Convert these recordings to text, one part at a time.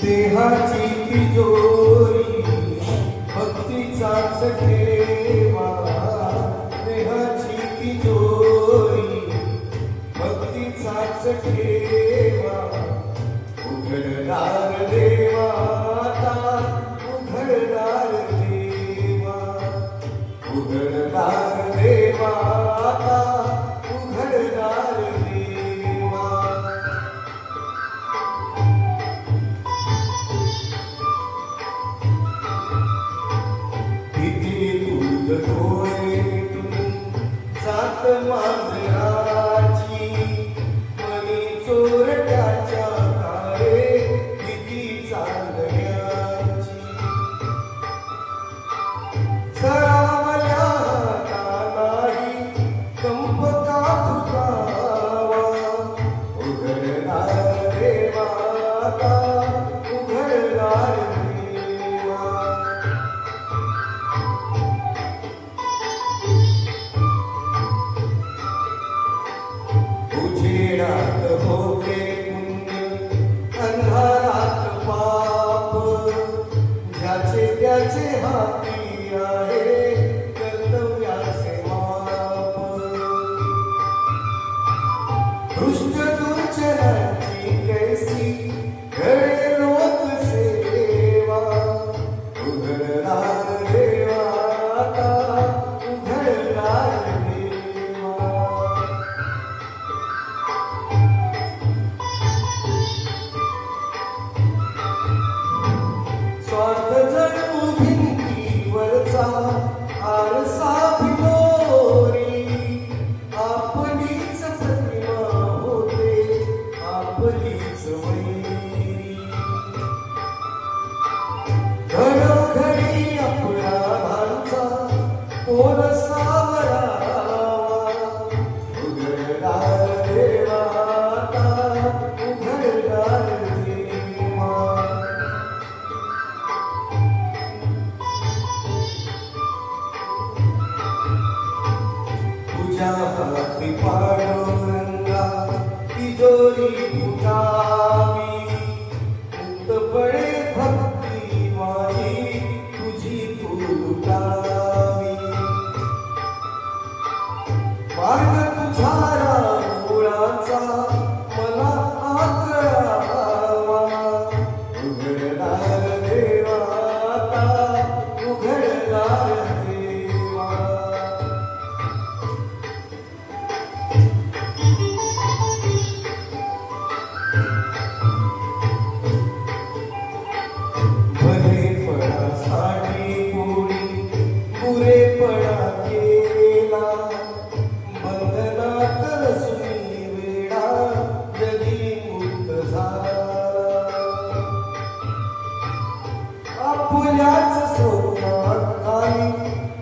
देहाची तिजोरी भक्तीचाच ठेवा, देहाची तिजोरी भक्तीचाच ठेवा. उघडणार देवा आता, उघडणार देवा, उघडणार देवा आता, उघडणार देवा. किती दूध डोळे तुम्ही जात मांजराची, मनी चोरट्याच्या काळे किती चांदण्याची. सरावल्या हातालाही कंप का चुकावा, उघडणार देवा आता, उघडणार देवा. उजेडात भोगे पुण्य, अंधारात पाप, ज्याचे त्याचे हाती आहे कर्तव्याचे माप. दृष्ट दुर्जनाची कैसी घडे लोक सेवा, उघडणार देवा आता, उघडणार देवा. स्वार्थ जणू भिंतीवरचा आरसा भिलोरी, आपलीच प्रतिमा होते आपलीच वैरी. घडोघडी अपराधांचा तोल सावरावा, उघडणार देवा आता, उघडणार देवा. तुझ्या हाती पांडुरंगा तिजोरी फुटावी, मुक्तपणे भक्ती माझी तुझी तू लुटावी. मार्ग तुझा रामुळाचा मला आकळावा, उघडणार देवा आता, उघडणार देवा. भलेपणासाठी कोणी पुरेपणा केला, बंधनात रचुनी वेडा जगी मुक्त झाला. आपल्याच स्वप्नात खाली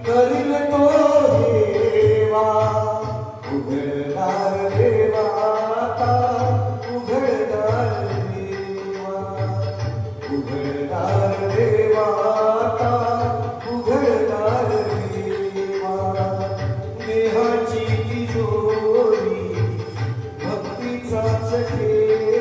करील तो हेवा, उघडणार देवा आता, उघडणार देवा, उघडणार देवा आता, उघडणार देवा. देहाची तिजोरी भक्तीचाच ठेवा,